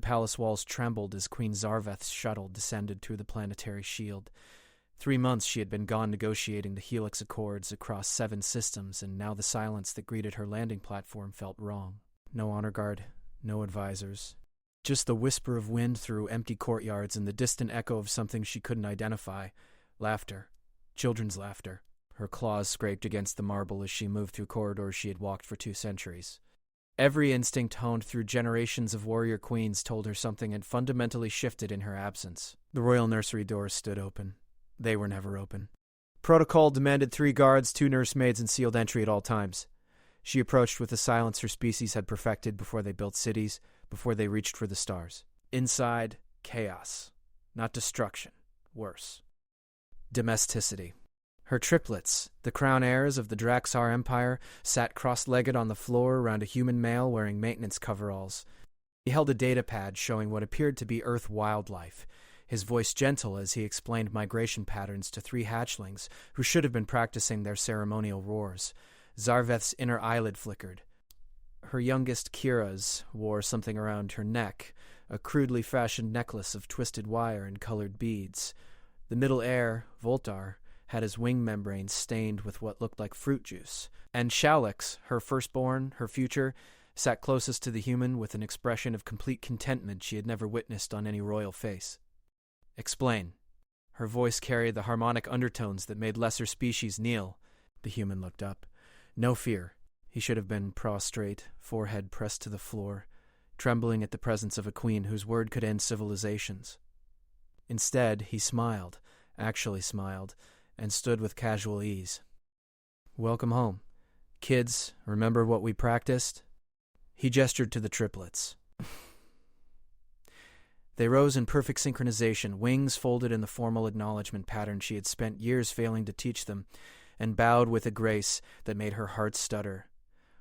palace walls trembled as Queen Zarveth's shuttle descended through the planetary shield. 3 months she had been gone negotiating the Helix Accords across 7 systems, and now the silence that greeted her landing platform felt wrong. No honor guard, no advisors. Just the whisper of wind through empty courtyards and the distant echo of something she couldn't identify. Laughter. Children's laughter. Her claws scraped against the marble as she moved through corridors she had walked for 2 centuries. Every instinct honed through generations of warrior queens told her something had fundamentally shifted in her absence. The royal nursery doors stood open. They were never open. Protocol demanded 3 guards, 2 nursemaids, and sealed entry at all times. She approached with the silence her species had perfected before they built cities, before they reached for the stars. Inside, chaos. Not destruction. Worse. Domesticity. Her triplets, the crown heirs of the Draxar Empire, sat cross-legged on the floor around a human male wearing maintenance coveralls. He held a data pad showing what appeared to be Earth wildlife, his voice gentle as he explained migration patterns to 3 hatchlings who should have been practicing their ceremonial roars. Zarveth's inner eyelid flickered. Her youngest, Kira's, wore something around her neck, a crudely fashioned necklace of twisted wire and colored beads. The middle heir, Voltar, had his wing membrane stained with what looked like fruit juice. And Shalix, her firstborn, her future, sat closest to the human with an expression of complete contentment she had never witnessed on any royal face. Explain. Her voice carried the harmonic undertones that made lesser species kneel. The human looked up. No fear. He should have been prostrate, forehead pressed to the floor, trembling at the presence of a queen whose word could end civilizations. Instead, he smiled, actually smiled, and stood with casual ease. Welcome home. Kids, remember what we practiced? He gestured to the triplets. They rose in perfect synchronization, wings folded in the formal acknowledgement pattern she had spent years failing to teach them, and bowed with a grace that made her heart stutter.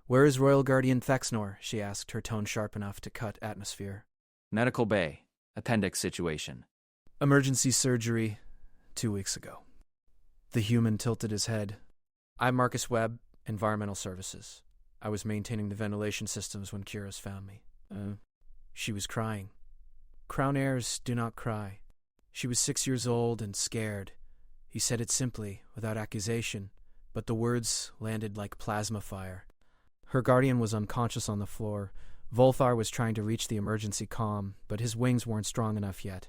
"Where is Royal Guardian Thexnor?" she asked, her tone sharp enough to cut atmosphere. Medical bay. Appendix situation. Emergency surgery 2 weeks ago. The human tilted his head. I'm Marcus Webb, Environmental Services. I was maintaining the ventilation systems when Kyrus found me. She was crying. Crown heirs do not cry. She was 6 years old and scared. He said it simply, without accusation, but the words landed like plasma fire. Her guardian was unconscious on the floor. Volthar was trying to reach the emergency comm, but his wings weren't strong enough yet.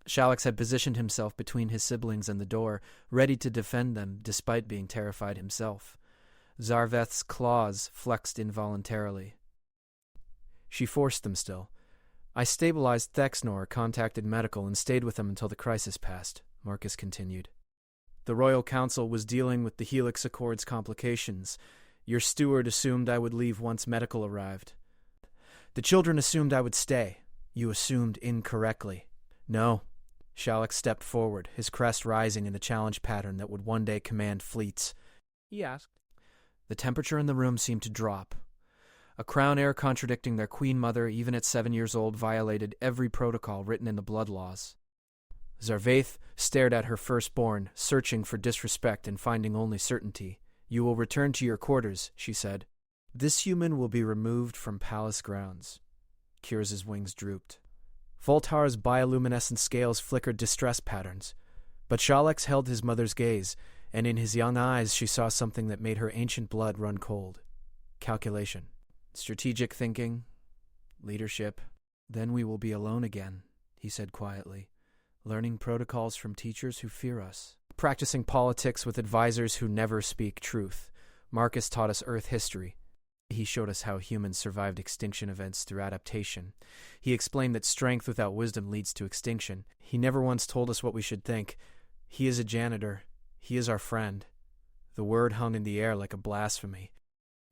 Shalix had positioned himself between his siblings and the door, ready to defend them despite being terrified himself. Zarveth's claws flexed involuntarily. She forced them still. I stabilized Thexnor, contacted medical, and stayed with them until the crisis passed, Marcus continued. The Royal Council was dealing with the Helix Accords complications. Your steward assumed I would leave once medical arrived. The children assumed I would stay. You assumed incorrectly. No. Shalix stepped forward, his crest rising in the challenge pattern that would one day command fleets. He asked. The temperature in the room seemed to drop. A crown heir contradicting their queen mother, even at 7 years old, violated every protocol written in the blood laws. Zarvaith stared at her firstborn, searching for disrespect and finding only certainty. You will return to your quarters, she said. This human will be removed from palace grounds. Kyr's wings drooped. Voltar's bioluminescent scales flickered distress patterns. But Shalix held his mother's gaze, and in his young eyes she saw something that made her ancient blood run cold. Calculation. Strategic thinking. Leadership. Then we will be alone again, he said quietly. Learning protocols from teachers who fear us. Practicing politics with advisors who never speak truth. Marcus taught us Earth history. He showed us how humans survived extinction events through adaptation. He explained that strength without wisdom leads to extinction. He never once told us what we should think. He is a janitor. He is our friend. The word hung in the air like a blasphemy.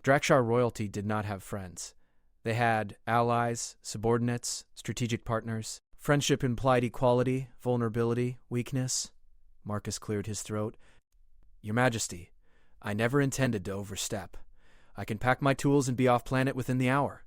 Draxar royalty did not have friends. They had allies, subordinates, strategic partners. Friendship implied equality, vulnerability, weakness. Marcus cleared his throat. Your Majesty, I never intended to overstep. I can pack my tools and be off-planet within the hour.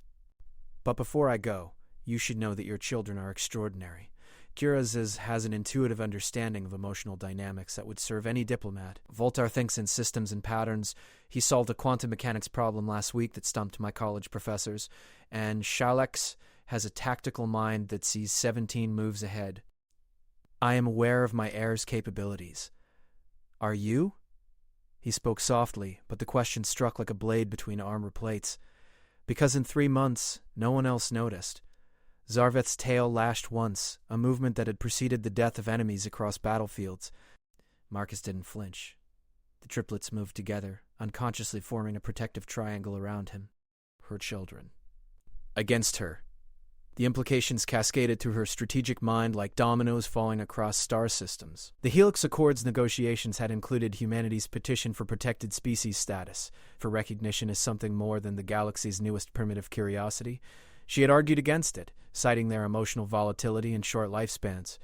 But before I go, you should know that your children are extraordinary. Kyr's has an intuitive understanding of emotional dynamics that would serve any diplomat. Voltar thinks in systems and patterns. He solved a quantum mechanics problem last week that stumped my college professors. And Shalix has a tactical mind that sees 17 moves ahead. I am aware of my heir's capabilities. Are you? He spoke softly, but the question struck like a blade between armor plates. Because in 3 months, no one else noticed. Zarveth's tail lashed once, a movement that had preceded the death of enemies across battlefields. Marcus didn't flinch. The triplets moved together, unconsciously forming a protective triangle around him. Her children. Against her. The implications cascaded through her strategic mind like dominoes falling across star systems. The Helix Accords negotiations had included humanity's petition for protected species status, for recognition as something more than the galaxy's newest primitive curiosity. She had argued against it, citing their emotional volatility and short lifespans.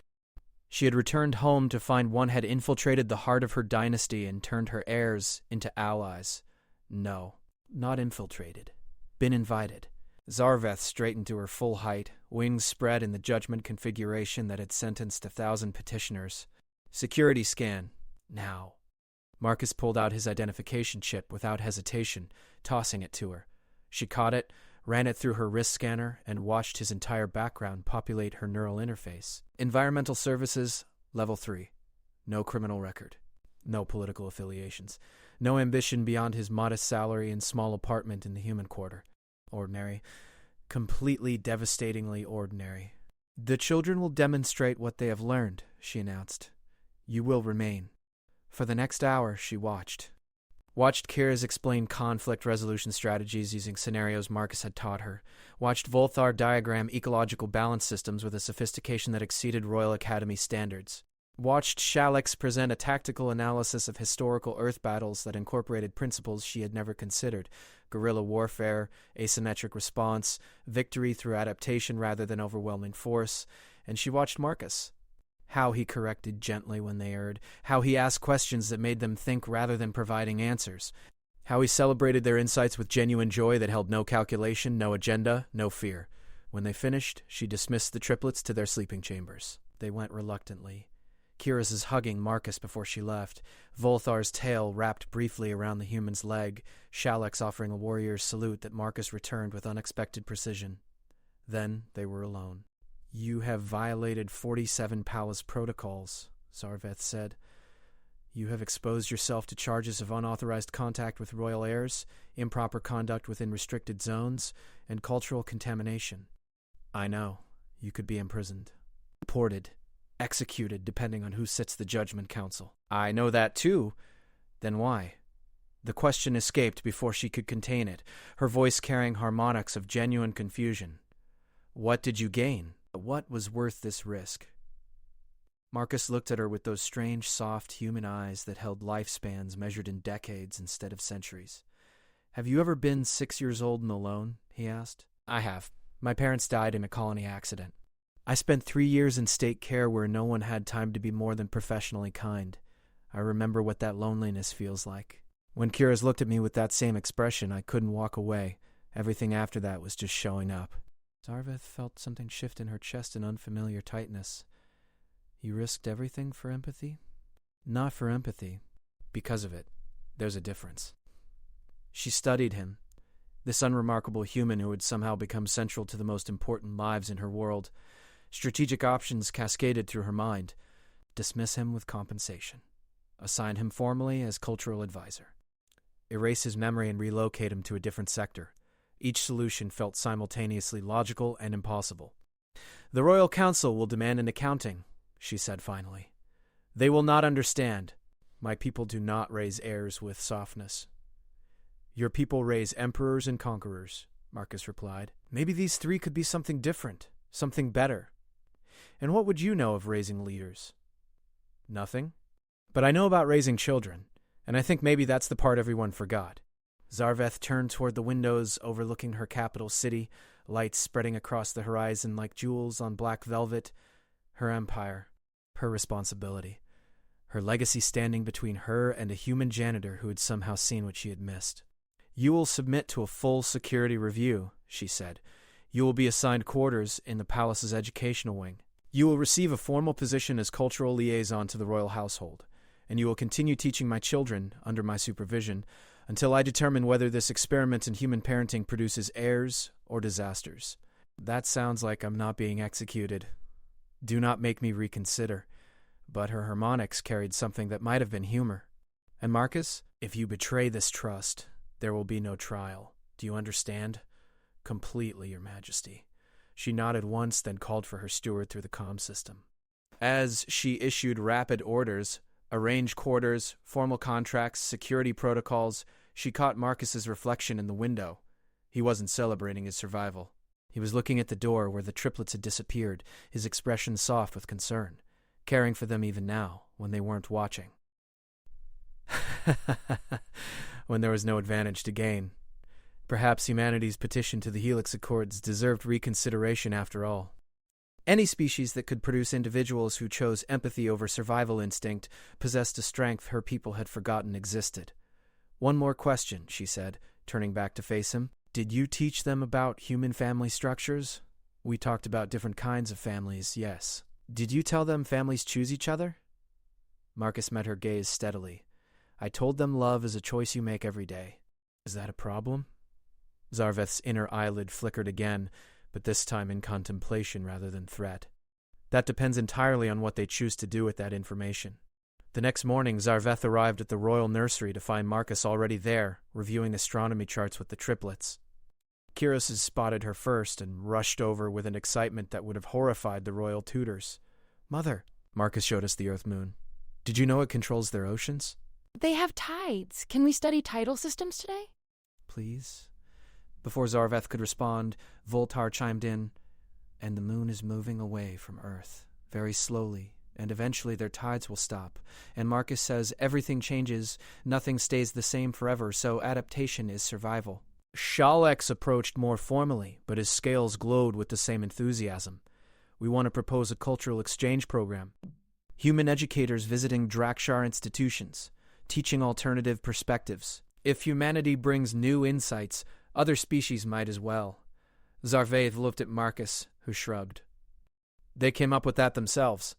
She had returned home to find one had infiltrated the heart of her dynasty and turned her heirs into allies. No, not infiltrated. Been invited. Zarveth straightened to her full height, wings spread in the judgment configuration that had sentenced 1,000 petitioners. Security scan. Now. Marcus pulled out his identification chip without hesitation, tossing it to her. She caught it, ran it through her wrist scanner, and watched his entire background populate her neural interface. Environmental services, level 3. No criminal record. No political affiliations. No ambition beyond his modest salary and small apartment in the human quarter. Ordinary. Completely devastatingly ordinary. The children will demonstrate what they have learned, she announced. You will remain. For the next hour, she watched. Watched Kira's explain conflict resolution strategies using scenarios Marcus had taught her. Watched Volthar diagram ecological balance systems with a sophistication that exceeded Royal Academy standards. Watched Shalix present a tactical analysis of historical Earth battles that incorporated principles she had never considered. Guerrilla warfare, asymmetric response, victory through adaptation rather than overwhelming force. And she watched Marcus. How he corrected gently when they erred. How he asked questions that made them think rather than providing answers. How he celebrated their insights with genuine joy that held no calculation, no agenda, no fear. When they finished, she dismissed the triplets to their sleeping chambers. They went reluctantly. Kira's hugging Marcus before she left, Volthar's tail wrapped briefly around the human's leg, Shalix offering a warrior's salute that Marcus returned with unexpected precision. Then they were alone. You have violated 47 palace protocols, Zarveth said. You have exposed yourself to charges of unauthorized contact with royal heirs, improper conduct within restricted zones, and cultural contamination. I know. You could be imprisoned. Deported. Executed, depending on who sits the judgment council. I know that too. Then why? The question escaped before she could contain it, her voice carrying harmonics of genuine confusion. What did you gain? What was worth this risk? Marcus looked at her with those strange, soft human eyes that held lifespans measured in decades instead of centuries. Have you ever been 6 years old and alone? He asked. I have. My parents died in a colony accident. I spent 3 years in state care where no one had time to be more than professionally kind. I remember what that loneliness feels like. When Kira's looked at me with that same expression, I couldn't walk away. Everything after that was just showing up. Zarveth felt something shift in her chest in unfamiliar tightness. You risked everything for empathy? Not for empathy. Because of it. There's a difference. She studied him, this unremarkable human who had somehow become central to the most important lives in her world. Strategic options cascaded through her mind. Dismiss him with compensation. Assign him formally as cultural advisor. Erase his memory and relocate him to a different sector. Each solution felt simultaneously logical and impossible. The Royal Council will demand an accounting, she said finally. They will not understand. My people do not raise heirs with softness. Your people raise emperors and conquerors, Marcus replied. Maybe these 3 could be something different, something better. And what would you know of raising leaders? Nothing. But I know about raising children, and I think maybe that's the part everyone forgot. Zarveth turned toward the windows overlooking her capital city, lights spreading across the horizon like jewels on black velvet. Her empire, her responsibility, her legacy standing between her and a human janitor who had somehow seen what she had missed. You will submit to a full security review, she said. You will be assigned quarters in the palace's educational wing. You will receive a formal position as cultural liaison to the royal household, and you will continue teaching my children, under my supervision, until I determine whether this experiment in human parenting produces heirs or disasters. That sounds like I'm not being executed. Do not make me reconsider. But her harmonics carried something that might have been humor. And Marcus, if you betray this trust, there will be no trial. Do you understand? Completely, Your Majesty. She nodded once, then called for her steward through the comm system. As she issued rapid orders, arranged quarters, formal contracts, security protocols, she caught Marcus's reflection in the window. He wasn't celebrating his survival. He was looking at the door where the triplets had disappeared, his expression soft with concern, caring for them even now, when they weren't watching. When there was no advantage to gain. Perhaps humanity's petition to the Helix Accords deserved reconsideration after all. Any species that could produce individuals who chose empathy over survival instinct possessed a strength her people had forgotten existed. One more question, she said, turning back to face him. Did you teach them about human family structures? We talked about different kinds of families, yes. Did you tell them families choose each other? Marcus met her gaze steadily. I told them love is a choice you make every day. Is that a problem? Zarveth's inner eyelid flickered again, but this time in contemplation rather than threat. That depends entirely on what they choose to do with that information. The next morning, Zarveth arrived at the royal nursery to find Marcus already there, reviewing astronomy charts with the triplets. Kyros spotted her first and rushed over with an excitement that would have horrified the royal tutors. Mother, Marcus showed us the Earth moon. Did you know it controls their oceans? They have tides. Can we study tidal systems today? Please. Before Zarveth could respond, Voltar chimed in, and the moon is moving away from Earth, very slowly, and eventually their tides will stop. And Marcus says everything changes, nothing stays the same forever, so adaptation is survival. Shalex approached more formally, but his scales glowed with the same enthusiasm. We want to propose a cultural exchange program. Human educators visiting Drakshar institutions, teaching alternative perspectives. If humanity brings new insights, other species might as well. Zarveth looked at Marcus, who shrugged. They came up with that themselves.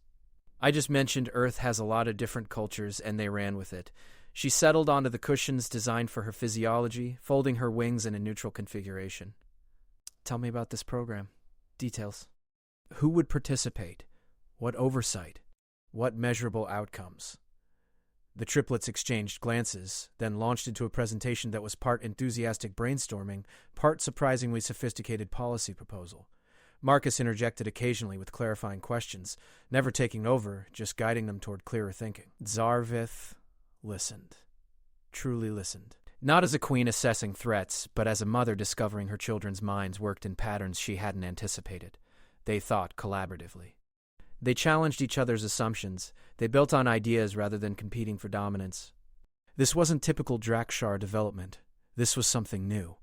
I just mentioned Earth has a lot of different cultures, and they ran with it. She settled onto the cushions designed for her physiology, folding her wings in a neutral configuration. Tell me about this program. Details. Who would participate? What oversight? What measurable outcomes? The triplets exchanged glances, then launched into a presentation that was part enthusiastic brainstorming, part surprisingly sophisticated policy proposal. Marcus interjected occasionally with clarifying questions, never taking over, just guiding them toward clearer thinking. Zarveth listened. Truly listened. Not as a queen assessing threats, but as a mother discovering her children's minds worked in patterns she hadn't anticipated. They thought collaboratively. They challenged each other's assumptions. They built on ideas rather than competing for dominance. This wasn't typical Drakshar development. This was something new.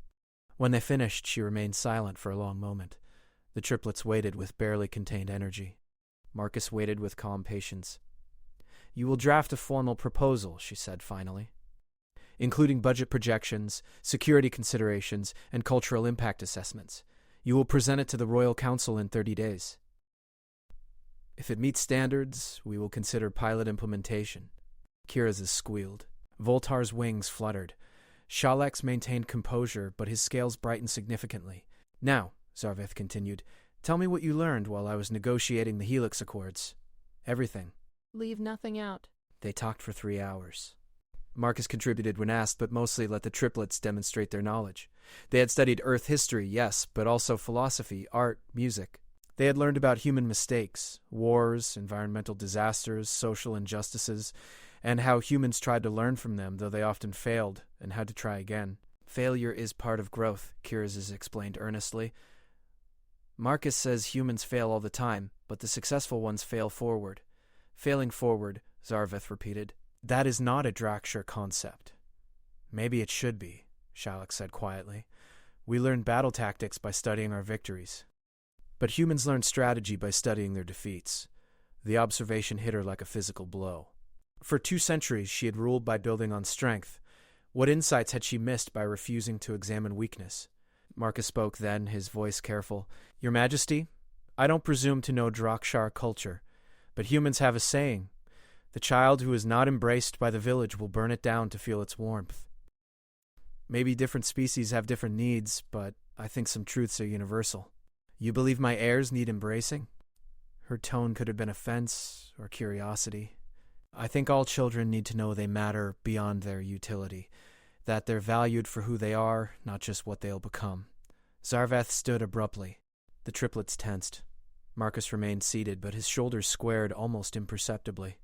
When they finished, she remained silent for a long moment. The triplets waited with barely contained energy. Marcus waited with calm patience. You will draft a formal proposal, she said finally, including budget projections, security considerations, and cultural impact assessments. You will present it to the Royal Council in 30 days. If it meets standards, we will consider pilot implementation. Kira's squealed. Voltar's wings fluttered. Shalex maintained composure, but his scales brightened significantly. Now, Zarveth continued, tell me what you learned while I was negotiating the Helix Accords. Everything. Leave nothing out. They talked for 3 hours. Marcus contributed when asked, but mostly let the triplets demonstrate their knowledge. They had studied Earth history, yes, but also philosophy, art, music. They had learned about human mistakes, wars, environmental disasters, social injustices, and how humans tried to learn from them, though they often failed, and had to try again. Failure is part of growth, Kiraz explained earnestly. Marcus says humans fail all the time, but the successful ones fail forward. Failing forward, Zarveth repeated. That is not a Drakshar concept. Maybe it should be, Shalex said quietly. We learn battle tactics by studying our victories. But humans learn strategy by studying their defeats. The observation hit her like a physical blow. For 2 centuries, she had ruled by building on strength. What insights had she missed by refusing to examine weakness? Marcus spoke then, his voice careful. Your Majesty, I don't presume to know Drakshar culture, but humans have a saying. The child who is not embraced by the village will burn it down to feel its warmth. Maybe different species have different needs, but I think some truths are universal. You believe my heirs need embracing? Her tone could have been offense or curiosity. I think all children need to know they matter beyond their utility, that they're valued for who they are, not just what they'll become. Zarveth stood abruptly. The triplets tensed. Marcus remained seated, but his shoulders squared almost imperceptibly.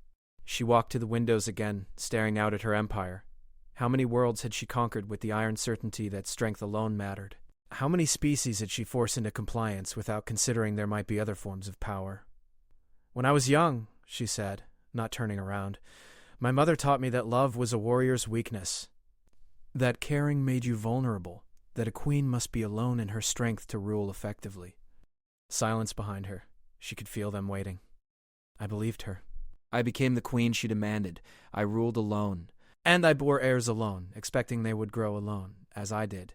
She walked to the windows again, staring out at her empire. How many worlds had she conquered with the iron certainty that strength alone mattered? How many species had she forced into compliance without considering there might be other forms of power? When I was young, she said, not turning around, my mother taught me that love was a warrior's weakness, that caring made you vulnerable, that a queen must be alone in her strength to rule effectively. Silence behind her. She could feel them waiting. I believed her. I became the queen she demanded. I ruled alone. And I bore heirs alone, expecting they would grow alone, as I did.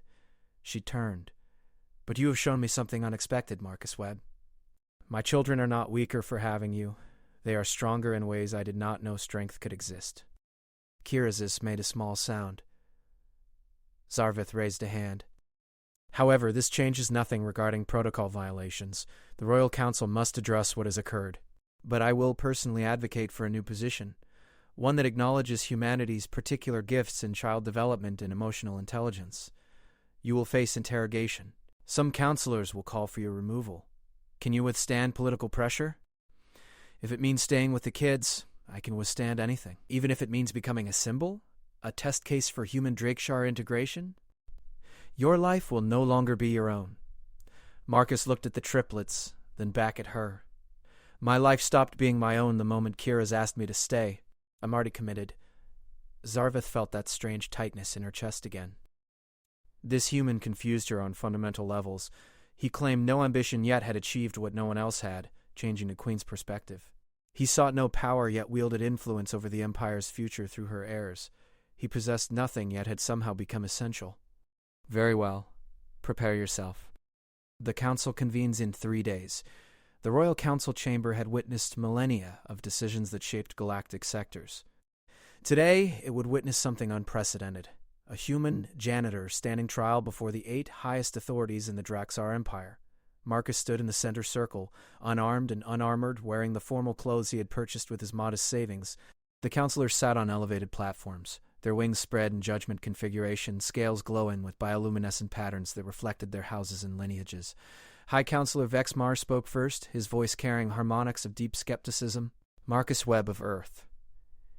She turned. But you have shown me something unexpected, Marcus Webb. My children are not weaker for having you. They are stronger in ways I did not know strength could exist. Kirazis made a small sound. Zarveth raised a hand. However, this changes nothing regarding protocol violations. The Royal Council must address what has occurred. But I will personally advocate for a new position, one that acknowledges humanity's particular gifts in child development and emotional intelligence. You will face interrogation. Some counselors will call for your removal. Can you withstand political pressure? If it means staying with the kids, I can withstand anything. Even if it means becoming a symbol? A test case for human Drakeshar integration? Your life will no longer be your own. Marcus looked at the triplets, then back at her. My life stopped being my own the moment Kiraz asked me to stay. I'm already committed. Zarveth felt that strange tightness in her chest again. This human confused her on fundamental levels. He claimed no ambition yet had achieved what no one else had, changing the Queen's perspective. He sought no power yet wielded influence over the Empire's future through her heirs. He possessed nothing yet had somehow become essential. Very well. Prepare yourself. The Council convenes in 3 days. The Royal Council chamber had witnessed millennia of decisions that shaped galactic sectors. Today, it would witness something unprecedented. A human janitor standing trial before the 8 highest authorities in the Draxar Empire. Marcus stood in the center circle, unarmed and unarmored, wearing the formal clothes he had purchased with his modest savings. The counselors sat on elevated platforms, their wings spread in judgment configuration, scales glowing with bioluminescent patterns that reflected their houses and lineages. High Counselor Vexmar spoke first, his voice carrying harmonics of deep skepticism. Marcus Webb of Earth.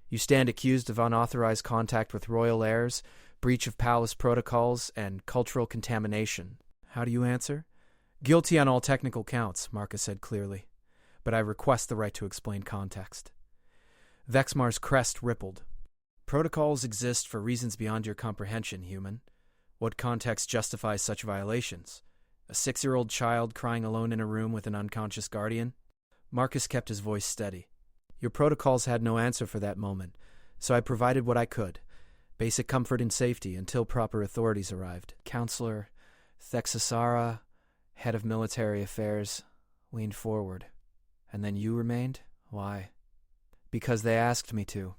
You stand accused of unauthorized contact with royal heirs, breach of palace protocols, and cultural contamination. How do you answer? Guilty on all technical counts, Marcus said clearly, but I request the right to explain context. Vexmar's crest rippled. Protocols exist for reasons beyond your comprehension, human. What context justifies such violations? A 6-year-old child crying alone in a room with an unconscious guardian? Marcus kept his voice steady. Your protocols had no answer for that moment, so I provided what I could. Basic comfort and safety until proper authorities arrived. Counselor Thexasara, head of military affairs, leaned forward. And then you remained? Why? Because they asked me to.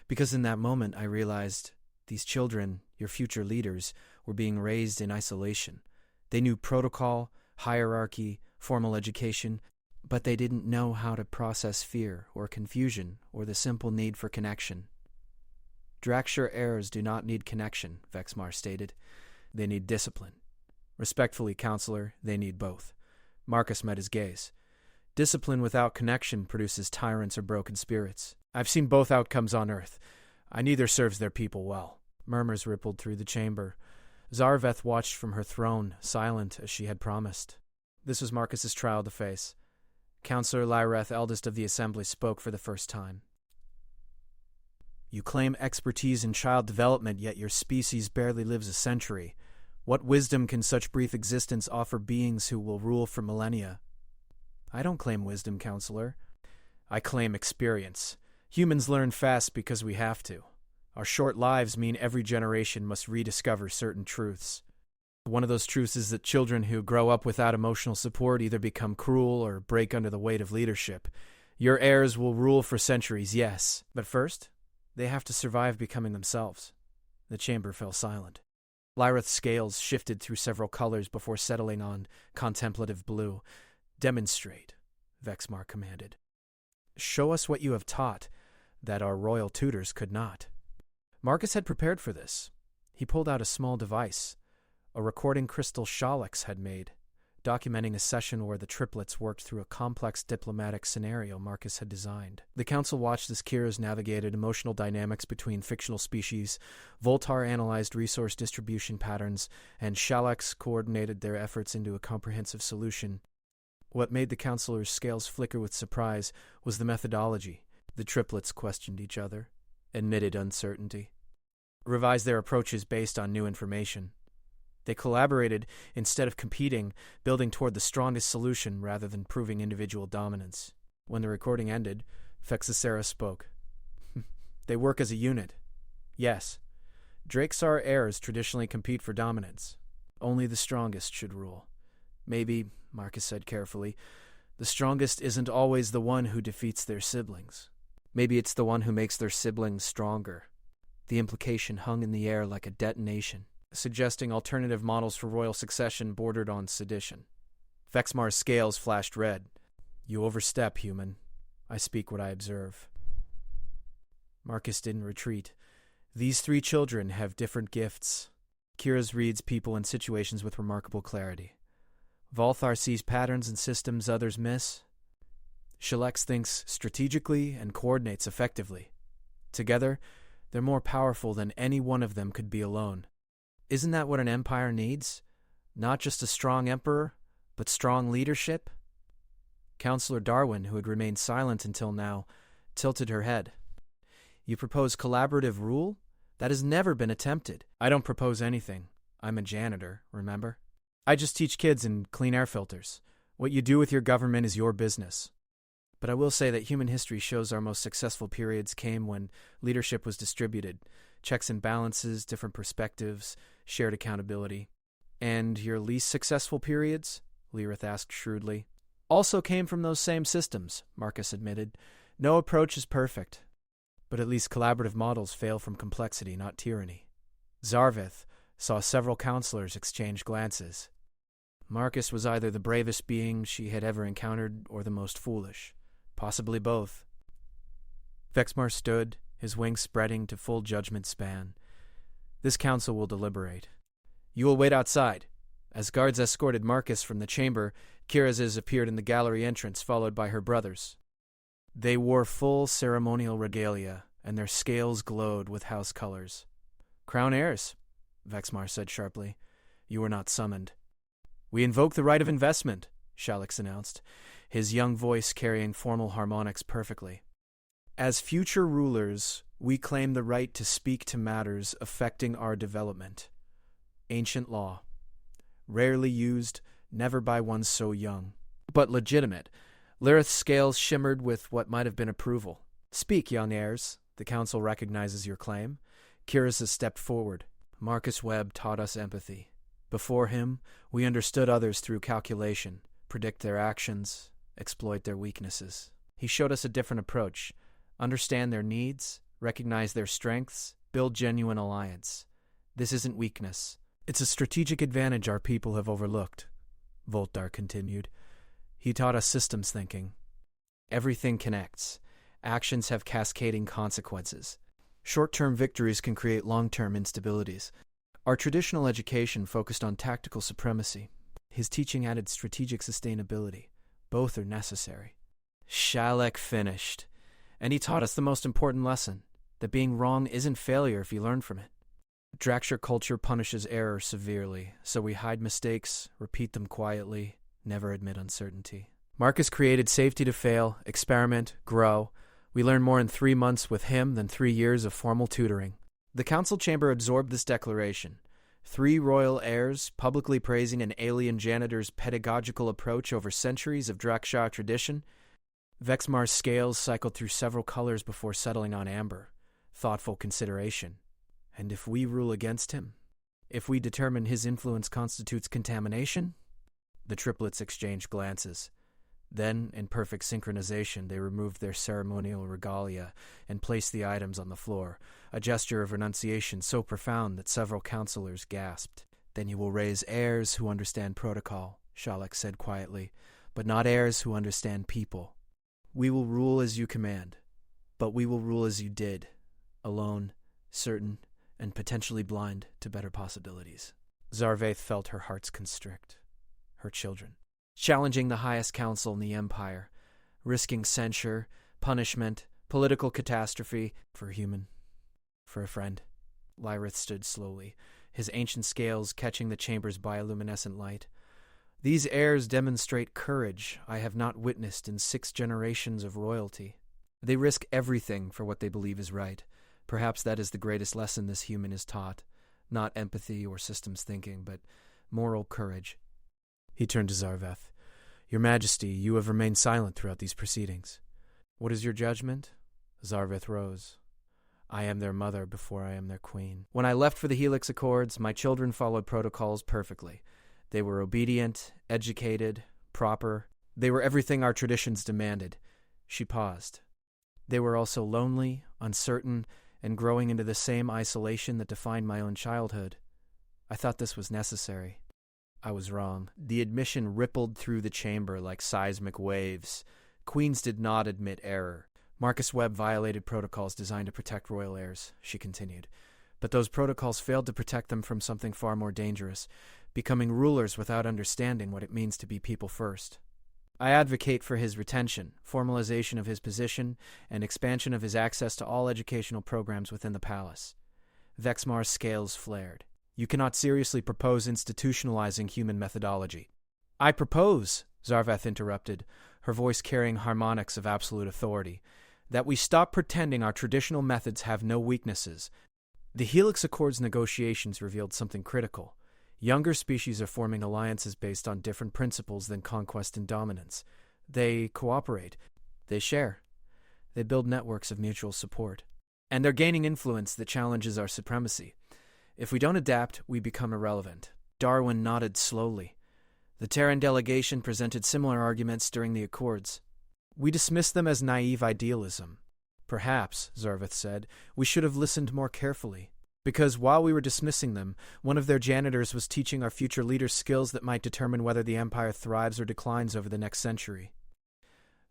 Because in that moment I realized these children, your future leaders, were being raised in isolation. They knew protocol, hierarchy, formal education, but they didn't know how to process fear or confusion or the simple need for connection. Drakshar heirs do not need connection, Vexmar stated. They need discipline. Respectfully, Counselor, they need both. Marcus met his gaze. Discipline without connection produces tyrants or broken spirits. I've seen both outcomes on Earth. Neither serves their people well. Murmurs rippled through the chamber. Zarveth watched from her throne, silent as she had promised. This was Marcus's trial to face. Counselor Lyreth, eldest of the Assembly, spoke for the first time. You claim expertise in child development, yet your species barely lives a century. What wisdom can such brief existence offer beings who will rule for millennia? I don't claim wisdom, Counselor. I claim experience. Humans learn fast because we have to. Our short lives mean every generation must rediscover certain truths. One of those truths is that children who grow up without emotional support either become cruel or break under the weight of leadership. Your heirs will rule for centuries, yes, but first, they have to survive becoming themselves. The chamber fell silent. Lyrith's scales shifted through several colors before settling on contemplative blue. "Demonstrate," Vexmar commanded. "Show us what you have taught that our royal tutors could not." Marcus had prepared for this. He pulled out a small device, a recording crystal Shalix had made, documenting a session where the triplets worked through a complex diplomatic scenario Marcus had designed. The council watched as Kyrus navigated emotional dynamics between fictional species, Voltar analyzed resource distribution patterns, and Shalix coordinated their efforts into a comprehensive solution. What made the councilors' scales flicker with surprise was the methodology. The triplets questioned each other, admitted uncertainty, revised their approaches based on new information. They collaborated instead of competing, building toward the strongest solution rather than proving individual dominance. When the recording ended, Fexacera spoke. "They work as a unit. Yes, Drakesar heirs traditionally compete for dominance. Only the strongest should rule. Maybe," Marcus said carefully, "the strongest isn't always the one who defeats their siblings. Maybe it's the one who makes their siblings stronger." The implication hung in the air like a detonation, suggesting alternative models for royal succession bordered on sedition. Vexmar's scales flashed red. "You overstep, human. I speak what I observe." Marcus didn't retreat. "These three children have different gifts." Kyrus reads people and situations with remarkable clarity. Volthar sees patterns and systems others miss. Shalex thinks strategically and coordinates effectively. Together, they're more powerful than any one of them could be alone. Isn't that what an empire needs? Not just a strong emperor, but strong leadership? Counselor Darwin, who had remained silent until now, tilted her head. "You propose collaborative rule? That has never been attempted." "I don't propose anything. I'm a janitor, remember? I just teach kids and clean air filters. What you do with your government is your business. But I will say that human history shows our most successful periods came when leadership was distributed. Checks and balances, different perspectives, shared accountability." "And your least successful periods?" Lyrith asked shrewdly. "Also came from those same systems," Marcus admitted. "No approach is perfect. But at least collaborative models fail from complexity, not tyranny." Zarvith saw several counselors exchange glances. Marcus was either the bravest being she had ever encountered or the most foolish. Possibly both. Vexmar stood, his wings spreading to full judgment span. "This council will deliberate. You will wait outside." As guards escorted Marcus from the chamber, Kyrus appeared in the gallery entrance, followed by her brothers. They wore full ceremonial regalia, and their scales glowed with house colors. "Crown heirs," Vexmar said sharply. "You were not summoned." "We invoke the right of investment," Shalix announced, his young voice carrying formal harmonics perfectly. "As future rulers, we claim the right to speak to matters affecting our development. Ancient law. Rarely used, never by one so young. But legitimate." Lyrith's scales shimmered with what might have been approval. "Speak, young heirs. The council recognizes your claim." Kyrus stepped forward. "Marcus Webb taught us empathy. Before him, we understood others through calculation, predict their actions, exploit their weaknesses. He showed us a different approach. Understand their needs, recognize their strengths, build genuine alliance. This isn't weakness. It's a strategic advantage our people have overlooked," Voltar continued. "He taught us systems thinking. Everything connects. Actions have cascading consequences. Short-term victories can create long-term instabilities. Our traditional education focused on tactical supremacy. His teaching added strategic sustainability. Both are necessary." Shalek finished. "And he taught us the most important lesson, that being wrong isn't failure if you learn from it. Drakshar culture punishes error severely, so we hide mistakes, repeat them quietly, never admit uncertainty. Marcus created safety to fail, experiment, grow. We learn more in 3 months with him than 3 years of formal tutoring." The council chamber absorbed this declaration. 3 royal heirs publicly praising an alien janitor's pedagogical approach over centuries of Drakshar tradition. Vexmar's scales cycled through several colors before settling on amber. Thoughtful consideration. And if we rule against him? If we determine his influence constitutes contamination? The triplets exchanged glances. Then, in perfect synchronization, they removed their ceremonial regalia and placed the items on the floor, a gesture of renunciation so profound that several counselors gasped. "Then you will raise heirs who understand protocol," Shalek said quietly, "but not heirs who understand people. We will rule as you command, but we will rule as you did, alone, certain, and potentially blind to better possibilities." Zarvaith felt her heart constrict. Her children. Challenging the highest council in the Empire, risking censure, punishment, political catastrophe, for a human, for a friend. Lyrith stood slowly, his ancient scales catching the chamber's bioluminescent light. "These heirs demonstrate courage I have not witnessed in 6 generations of royalty. They risk everything for what they believe is right. Perhaps that is the greatest lesson this human is taught. Not empathy or systems thinking, but moral courage." He turned to Zarvaith. "Your Majesty, you have remained silent throughout these proceedings. What is your judgment?" Zarvaith rose. "I am their mother before I am their queen. When I left for the Helix Accords, my children followed protocols perfectly. They were obedient, educated, proper. They were everything our traditions demanded." She paused. "They were also lonely, uncertain, and growing into the same isolation that defined my own childhood. I thought this was necessary. I was wrong." The admission rippled through the chamber like seismic waves. Queens did not admit error. "Marcus Webb violated protocols designed to protect royal heirs," she continued. "But those protocols failed to protect them from something far more dangerous, becoming rulers without understanding what it means to be people first. I advocate for his retention, formalization of his position, and expansion of his access to all educational programs within the palace." Vexmar's scales flared. "You cannot seriously propose institutionalizing human methodology." "I propose," Zarvaith interrupted, her voice carrying harmonics of absolute authority, "that we stop pretending our traditional methods have no weaknesses. The Helix Accords negotiations revealed something critical. Younger species are forming alliances based on different principles than conquest and dominance. They cooperate. They share. They build networks of mutual support. And they're gaining influence that challenges our supremacy. If we don't adapt, we become irrelevant." Darwin nodded slowly. "The Terran delegation presented similar arguments during the Accords. We dismissed them as naive idealism. Perhaps," Zarvaith said, "we should have listened more carefully. Because while we were dismissing them, one of their janitors was teaching our future leaders skills that might determine whether the Empire thrives or declines over the next century."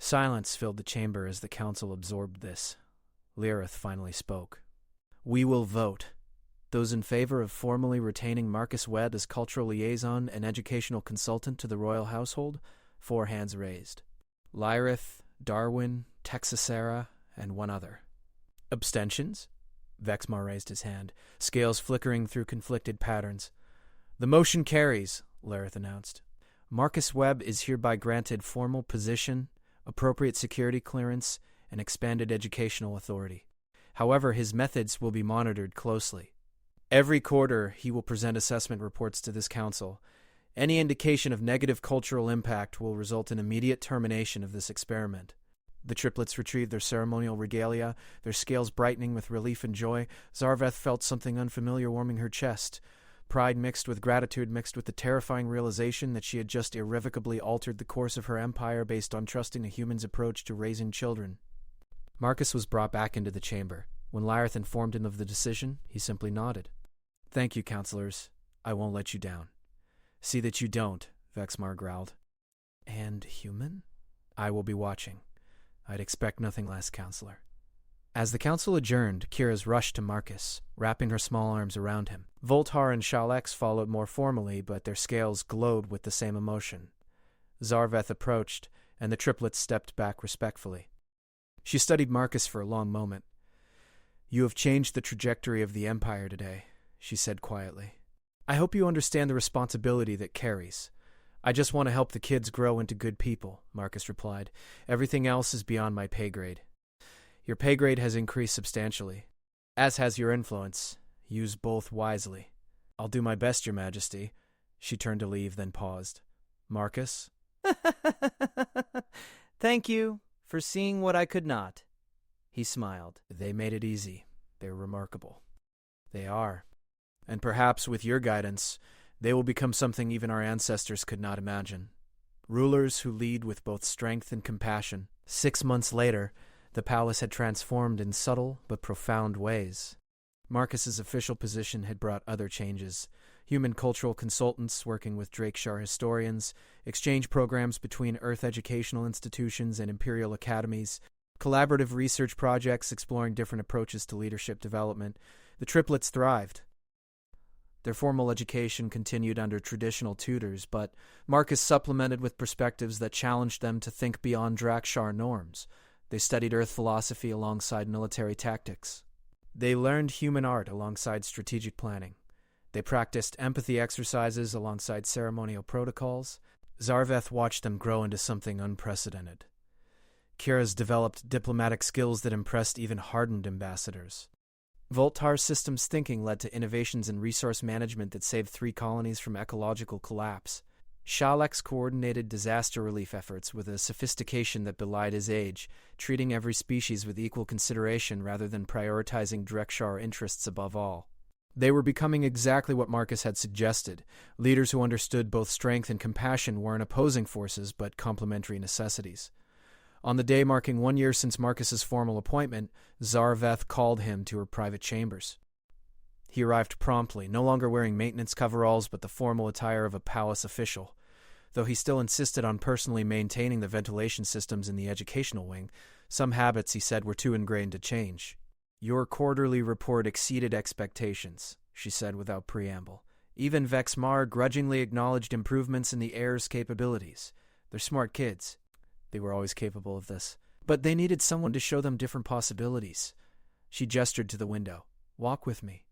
Silence filled the chamber as the council absorbed this. Lyrith finally spoke. "We will vote. Those in favor of formally retaining Marcus Webb as cultural liaison and educational consultant to the royal household, 4 hands raised. Lyrith, Darwin, Texasera, and 1 other. Abstentions?" Vexmar raised his hand, scales flickering through conflicted patterns. "The motion carries," Lyrith announced. "Marcus Webb is hereby granted formal position, appropriate security clearance, and expanded educational authority. However, his methods will be monitored closely. Every quarter, he will present assessment reports to this council. Any indication of negative cultural impact will result in immediate termination of this experiment." The triplets retrieved their ceremonial regalia, their scales brightening with relief and joy. Zarvaith felt something unfamiliar warming her chest. Pride mixed with gratitude mixed with the terrifying realization that she had just irrevocably altered the course of her empire based on trusting a human's approach to raising children. Marcus was brought back into the chamber. When Lyrith informed him of the decision, he simply nodded. "Thank you, counselors. I won't let you down." "See that you don't," Vexmar growled. "And human?" "I will be watching. I'd expect nothing less, counselor." As the council adjourned, Kira's rushed to Marcus, wrapping her small arms around him. Voltar and Shalex followed more formally, but their scales glowed with the same emotion. Zarvaith approached, and the triplets stepped back respectfully. She studied Marcus for a long moment. "You have changed the trajectory of the Empire today," she said quietly. "I hope you understand the responsibility that carries." "I just want to help the kids grow into good people," Marcus replied. "Everything else is beyond my pay grade." "Your pay grade has increased substantially, as has your influence. Use both wisely." "I'll do my best, Your Majesty." She turned to leave, then paused. "Marcus?" "Thank you for seeing what I could not." He smiled. "They made it easy. They're remarkable." "They are. And perhaps with your guidance, they will become something even our ancestors could not imagine. Rulers who lead with both strength and compassion. 6 months later, the palace had transformed in subtle but profound ways. Marcus's official position had brought other changes. Human cultural consultants working with Drakeshire historians, exchange programs between Earth educational institutions and imperial academies, collaborative research projects exploring different approaches to leadership development. The triplets thrived. Their formal education continued under traditional tutors, but Marcus supplemented with perspectives that challenged them to think beyond Drakeshire norms. They studied Earth philosophy alongside military tactics. They learned human art alongside strategic planning. They practiced empathy exercises alongside ceremonial protocols. Zarveth watched them grow into something unprecedented. Kira's developed diplomatic skills that impressed even hardened ambassadors. Voltar's systems thinking led to innovations in resource management that saved 3 colonies from ecological collapse. Shalek's coordinated disaster relief efforts with a sophistication that belied his age, treating every species with equal consideration rather than prioritizing Drakeshire interests above all. They were becoming exactly what Marcus had suggested. Leaders who understood both strength and compassion weren't opposing forces but complementary necessities. On the day marking 1 year since Marcus's formal appointment, Zarveth called him to her private chambers. He arrived promptly, no longer wearing maintenance coveralls but the formal attire of a palace official. Though he still insisted on personally maintaining the ventilation systems in the educational wing, some habits, he said, were too ingrained to change. "Your quarterly report exceeded expectations," she said without preamble. Even Vexmar grudgingly acknowledged improvements in the heirs' capabilities. They're smart kids. They were always capable of this. But they needed someone to show them different possibilities. She gestured to the window. "Walk with me."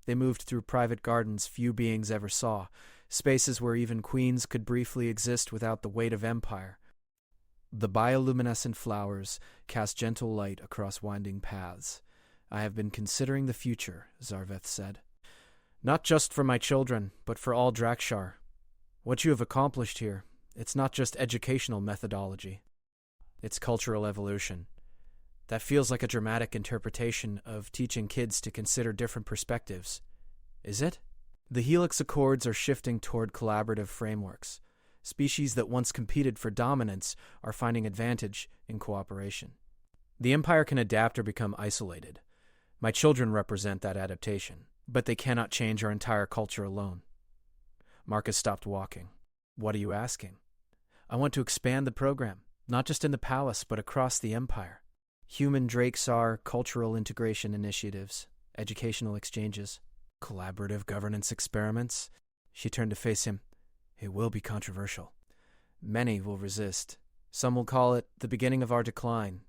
They moved through private gardens few beings ever saw, spaces where even queens could briefly exist without the weight of empire. The bioluminescent flowers cast gentle light across winding paths. "I have been considering the future," Zarveth said. "Not just for my children, but for all Drakeshire. What you have accomplished here, it's not just educational methodology. It's cultural evolution. That feels like a dramatic interpretation of teaching kids to consider different perspectives. Is it? The Helix Accords are shifting toward collaborative frameworks. Species that once competed for dominance are finding advantage in cooperation. The Empire can adapt or become isolated. My children represent that adaptation, but they cannot change our entire culture alone." Marcus stopped walking. "What are you asking?" "I want to expand the program, not just in the palace, but across the Empire. Human Drakeshire cultural integration initiatives, educational exchanges, collaborative governance experiments." She turned to face him. "It will be controversial. Many will resist. Some will call it the beginning of our decline.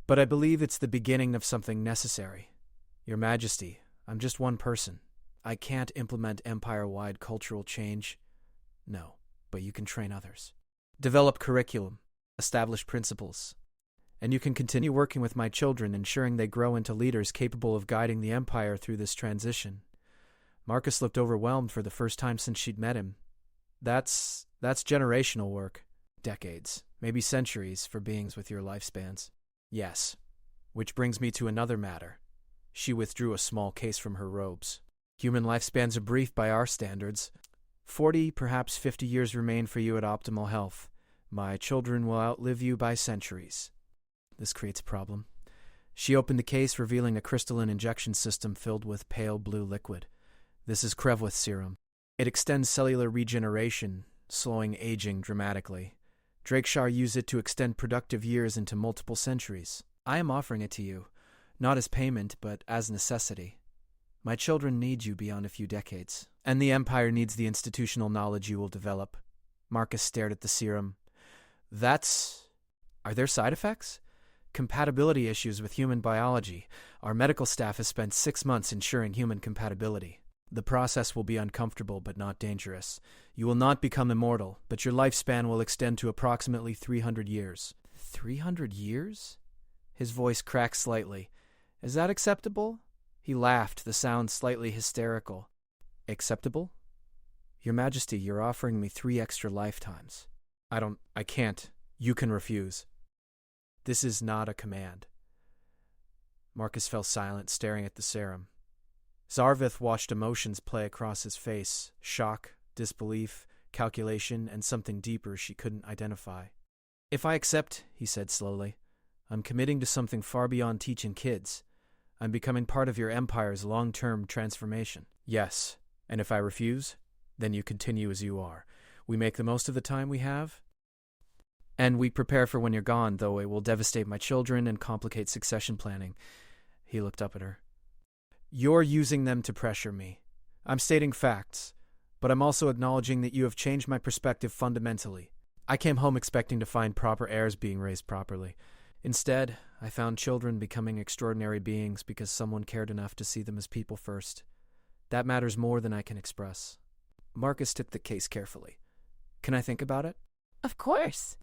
But I believe it's the beginning of something necessary. Your Majesty, I'm just one person. I can't implement empire-wide cultural change. No, but you can train others. Develop curriculum, establish principles. And you can continue working with my children, ensuring they grow into leaders capable of guiding the Empire through this transition." Marcus looked overwhelmed for the first time since she'd met him. That's generational work. Decades, maybe centuries, for beings with your lifespans. "Yes. Which brings me to another matter." She withdrew a small case from her robes. "Human lifespans are brief by our standards. 40, perhaps 50 years remain for you at optimal health. My children will outlive you by centuries. This creates a problem." She opened the case, revealing a crystalline injection system filled with pale blue liquid. "This is Krevwith serum. It extends cellular regeneration, slowing aging dramatically. Drakeshire use it to extend productive years into multiple centuries. I am offering it to you, not as payment, but as necessity. My children need you beyond a few decades, and the Empire needs the institutional knowledge you will develop." Marcus stared at the serum. Are there side effects?" "Compatibility issues with human biology. Our medical staff has spent 6 months ensuring human compatibility. The process will be uncomfortable but not dangerous. You will not become immortal, but your lifespan will extend to approximately 300 years. 300 years? His voice cracked slightly. "Is that acceptable?" He laughed, the sound slightly hysterical. "Acceptable? Your Majesty, you're offering me 3 extra lifetimes. I can't. You can refuse." "This is not a command." Marcus fell silent, staring at the serum. Zarveth watched emotions play across his face: shock, disbelief, calculation, and something deeper she couldn't identify. "If I accept," he said slowly, "I'm committing to something far beyond teaching kids. I'm becoming part of your empire's long-term transformation." "Yes, and if I refuse, then you continue as you are. We make the most of the time we have, and we prepare for when you're gone, though it will devastate my children and complicate succession planning." He looked up at her. "You're using them to pressure me. I'm stating facts, but I'm also acknowledging that you have changed my perspective fundamentally. I came home expecting to find proper heirs being raised properly. Instead, I found children becoming extraordinary beings because someone cared enough to see them as people first. That matters more than I can express." Marcus took the case carefully. "Can I think about it?" Of course.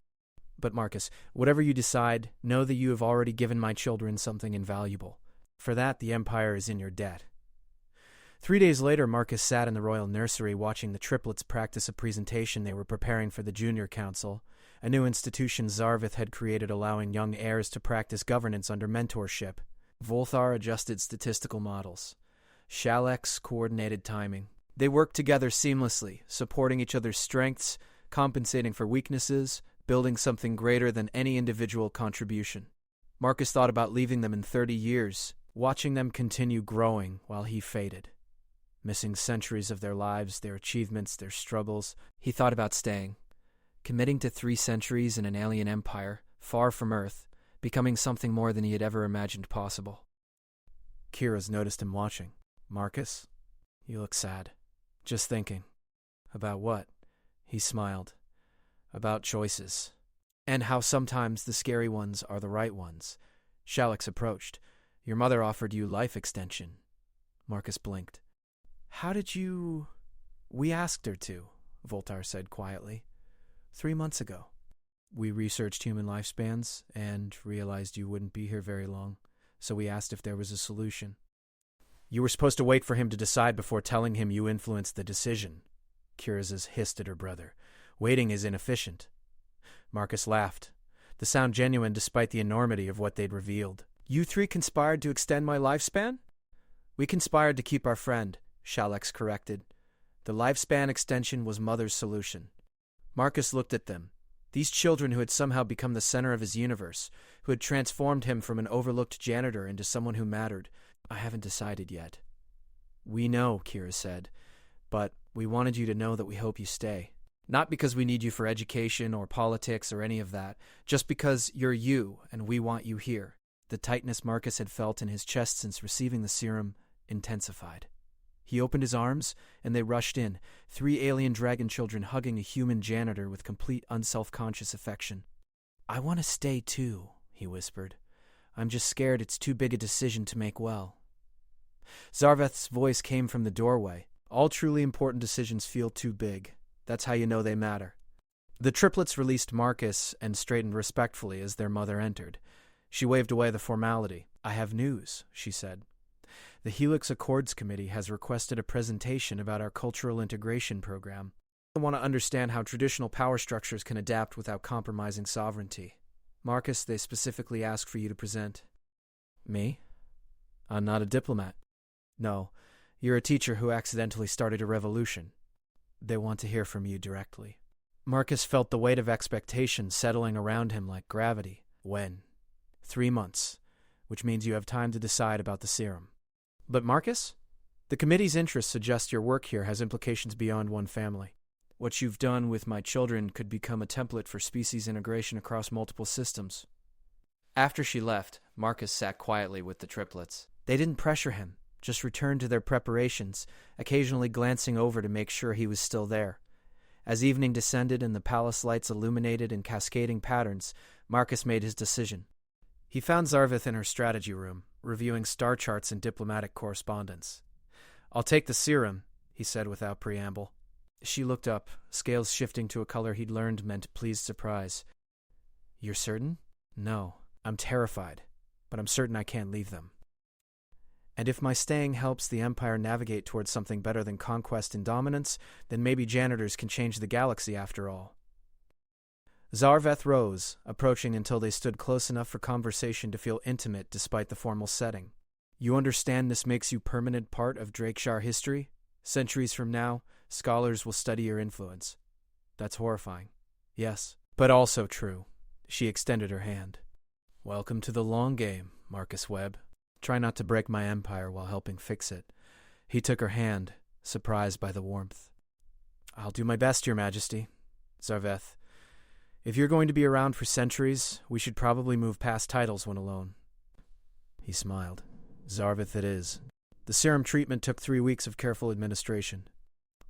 "But Marcus, whatever you decide, know that you have already given my children something invaluable. For that, the Empire is in your debt." 3 days later, Marcus sat in the royal nursery watching the triplets practice a presentation they were preparing for the Junior Council, a new institution Zarvith had created allowing young heirs to practice governance under mentorship. Volthar adjusted statistical models. Shalex coordinated timing. They worked together seamlessly, supporting each other's strengths, compensating for weaknesses, building something greater than any individual contribution. Marcus thought about leaving them in 30 years, watching them continue growing while he faded. Missing centuries of their lives, their achievements, their struggles, he thought about staying, committing to 3 centuries in an alien empire, far from Earth, becoming something more than he had ever imagined possible. Kira's noticed him watching. "Marcus, you look sad." "Just thinking." "About what?" He smiled. "About choices. And how sometimes the scary ones are the right ones." Shalex approached. "Your mother offered you life extension." Marcus blinked. "How did you—" "We asked her to," Voltar said quietly. 3 months ago. We researched human lifespans and realized you wouldn't be here very long, so we asked if there was a solution." "You were supposed to wait for him to decide before telling him you influenced the decision." Kiraz's hissed at her brother. "Waiting is inefficient." Marcus laughed, the sound genuine despite the enormity of what they'd revealed. "You 3 conspired to extend my lifespan?" "We conspired to keep our friend," Shalex corrected. "The lifespan extension was Mother's solution." Marcus looked at them, these children who had somehow become the center of his universe, who had transformed him from an overlooked janitor into someone who mattered. "I haven't decided yet." "We know," Kira said, "but we wanted you to know that we hope you stay. Not because we need you for education or politics or any of that, just because you're you and we want you here." The tightness Marcus had felt in his chest since receiving the serum intensified. He opened his arms, and they rushed in, 3 alien dragon children hugging a human janitor with complete unself-conscious affection. "I want to stay too," he whispered. "I'm just scared it's too big a decision to make well." Zarveth's voice came from the doorway. "All truly important decisions feel too big. That's how you know they matter." The triplets released Marcus and straightened respectfully as their mother entered. She waved away the formality. "I have news," she said. "The Helix Accords Committee has requested a presentation about our cultural integration program. I want to understand how traditional power structures can adapt without compromising sovereignty. Marcus, they specifically ask for you to present." "Me? I'm not a diplomat." "No, you're a teacher who accidentally started a revolution. They want to hear from you directly." Marcus felt the weight of expectation settling around him like gravity. "When?" 3 months, which means you have time to decide about the serum." "But Marcus, the committee's interests suggest your work here has implications beyond one family. What you've done with my children could become a template for species integration across multiple systems." After she left, Marcus sat quietly with the triplets. They didn't pressure him, just returned to their preparations, occasionally glancing over to make sure he was still there. As evening descended and the palace lights illuminated in cascading patterns, Marcus made his decision. He found Zarvith in her strategy room, reviewing star charts and diplomatic correspondence. "I'll take the serum," he said without preamble. She looked up, scales shifting to a color he'd learned meant pleased surprise. "You're certain?" "No, I'm terrified, but I'm certain I can't leave them. And if my staying helps the Empire navigate towards something better than conquest and dominance, then maybe janitors can change the galaxy after all." Zarveth rose, approaching until they stood close enough for conversation to feel intimate despite the formal setting. "You understand this makes you permanent part of Drakeshire history? Centuries from now, scholars will study your influence. That's horrifying. Yes, but also true. She extended her hand. Welcome to the long game, Marcus Webb. Try not to break my empire while helping fix it. He took her hand, surprised by the warmth. I'll do my best, Your Majesty. Zarveth, if you're going to be around for centuries, we should probably move past titles when alone. He smiled. Zarveth it is. The serum treatment took 3 weeks of careful administration.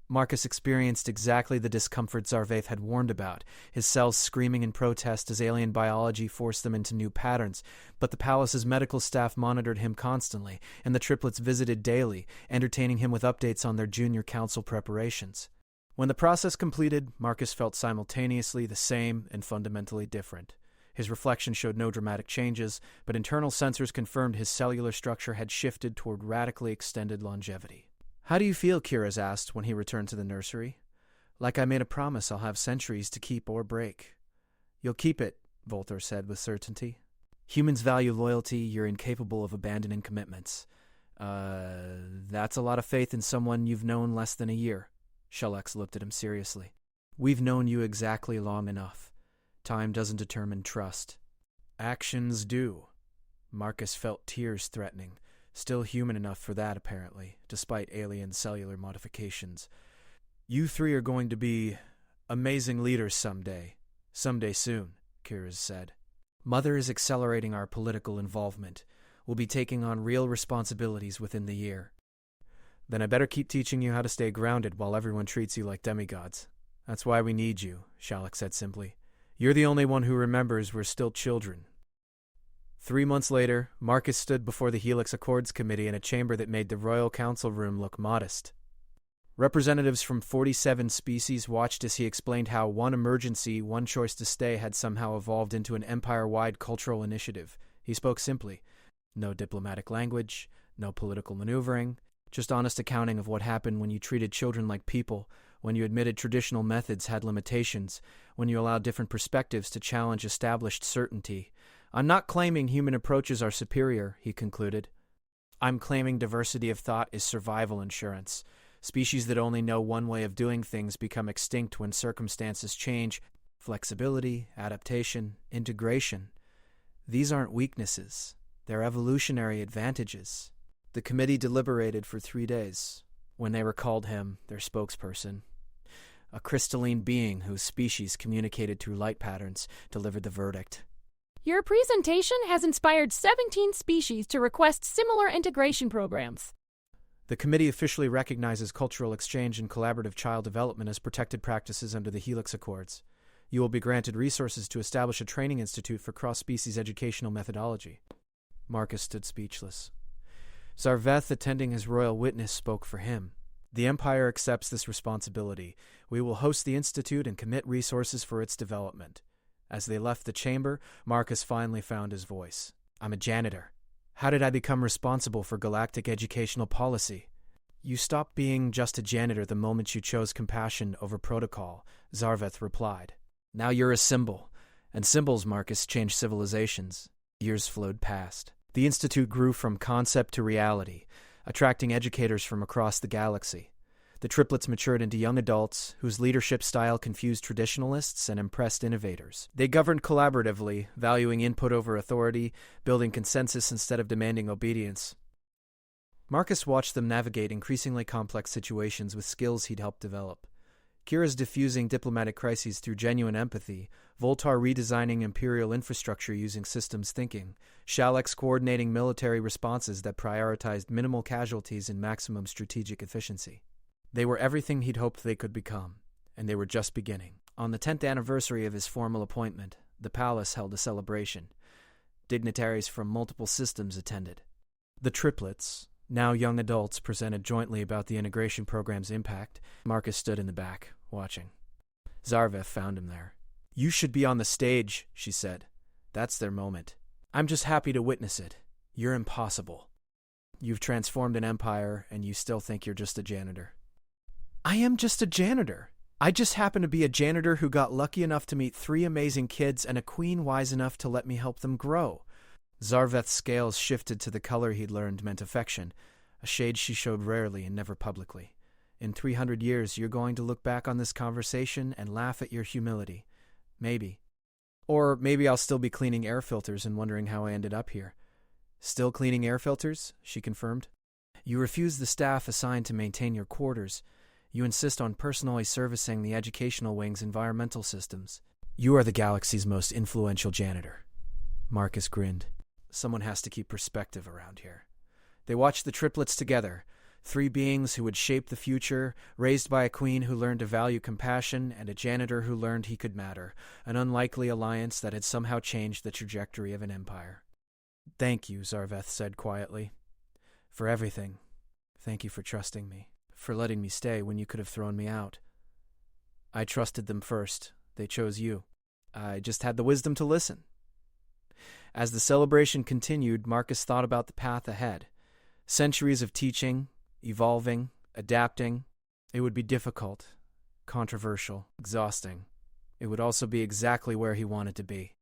Marcus experienced exactly the discomfort Zarveth had warned about, his cells screaming in protest as alien biology forced them into new patterns. But the palace's medical staff monitored him constantly, and the triplets visited daily, entertaining him with updates on their junior council preparations. When the process completed, Marcus felt simultaneously the same and fundamentally different. His reflection showed no dramatic changes, but internal sensors confirmed his cellular structure had shifted toward radically extended longevity. How do you feel? Kira's asked when he returned to the nursery. Like I made a promise I'll have centuries to keep or break. You'll keep it, Voltor said with certainty. Humans value loyalty. You're incapable of abandoning commitments. That's a lot of faith in someone you've known less than a year. Shellex looked at him seriously. We've known you exactly long enough. Time doesn't determine trust. Actions do. Marcus felt tears threatening. Still human enough for that, apparently, despite alien cellular modifications. You three are going to be amazing leaders someday. Someday soon, Kira said. Mother is accelerating our political involvement. We'll be taking on real responsibilities within the year. Then I better keep teaching you how to stay grounded while everyone treats you like demigods. That's why we need you, Shalak said simply. You're the only one who remembers we're still children. 3 months later, Marcus stood before the Helix Accords Committee in a chamber that made the Royal Council room look modest. Representatives from 47 species watched as he explained how one emergency, one choice to stay had somehow evolved into an empire-wide cultural initiative. He spoke simply. No diplomatic language, no political maneuvering, just honest accounting of what happened when you treated children like people, when you admitted traditional methods had limitations, when you allowed different perspectives to challenge established certainty. I'm not claiming human approaches are superior, he concluded. I'm claiming diversity of thought is survival insurance. Species that only know one way of doing things become extinct when circumstances change. Flexibility, adaptation, integration. These aren't weaknesses. They're evolutionary advantages. The committee deliberated for 3 days. When they recalled him, their spokesperson, a crystalline being whose species communicated through light patterns, delivered the verdict. Your presentation has inspired 17 species to request similar integration programs. The committee officially recognizes cultural exchange and collaborative child development as protected practices under the Helix Accords. You will be granted resources to establish a training institute for cross-species educational methodology. Marcus stood speechless. Zarveth, attending as royal witness, spoke for him. The Empire accepts this responsibility. We will host the institute and commit resources for its development. As they left the chamber, Marcus finally found his voice. I'm a janitor. How did I become responsible for galactic educational policy? You stopped being just a janitor the moment you chose compassion over protocol, Zarveth replied. Now you're a symbol. And symbols, Marcus, change civilizations. Years flowed past. The Institute grew from concept to reality, attracting educators from across the galaxy. The triplets matured into young adults whose leadership style confused traditionalists and impressed innovators. They governed collaboratively, valuing input over authority, building consensus instead of demanding obedience. Marcus watched them navigate increasingly complex situations with skills he'd helped develop. Kira's diffusing diplomatic crises through genuine empathy, Voltar redesigning imperial infrastructure using systems thinking, Shallex coordinating military responses that prioritized minimal casualties and maximum strategic efficiency. They were everything he'd hoped they could become, and they were just beginning. On the 10th anniversary of his formal appointment, the palace held a celebration. Dignitaries from multiple systems attended. The triplets, now young adults, presented jointly about the integration program's impact. Marcus stood in the back, watching. Zarveth found him there. You should be on the stage, she said. That's their moment. I'm just happy to witness it. You're impossible. You've transformed an empire, and you still think you're just a janitor. I am just a janitor. I just happen to be a janitor who got lucky enough to meet 3 amazing kids and a queen wise enough to let me help them grow. Zarveth's scales shifted to the color he'd learned meant affection, a shade she showed rarely and never publicly. In 300 years, you're going to look back on this conversation and laugh at your humility. Maybe. Or maybe I'll still be cleaning air filters and wondering how I ended up here. Still cleaning air filters? She confirmed. You refuse the staff assigned to maintain your quarters. You insist on personally servicing the educational wing's environmental systems. You are the galaxy's most influential janitor. Marcus grinned. Someone has to keep perspective around here. They watched the triplets together, 3 beings who would shape the future, raised by a queen who learned to value compassion and a janitor who learned he could matter, an unlikely alliance that had somehow changed the trajectory of an empire. Thank you, Zarveth said quietly. For everything. Thank you for trusting me, for letting me stay when you could have thrown me out. I trusted them first. They chose you. I just had the wisdom to listen. As the celebration continued, Marcus thought about the path ahead. Centuries of teaching, evolving, adapting. It would be difficult, controversial, exhausting. It would also be exactly where he wanted to be.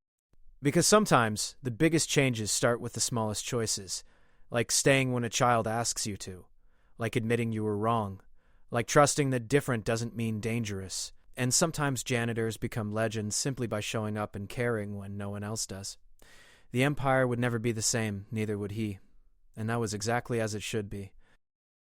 Because sometimes the biggest changes start with the smallest choices, like staying when a child asks you to, like admitting you were wrong, like trusting that different doesn't mean dangerous. And sometimes janitors become legends simply by showing up and caring when no one else does. The Empire would never be the same, neither would he. And that was exactly as it should be.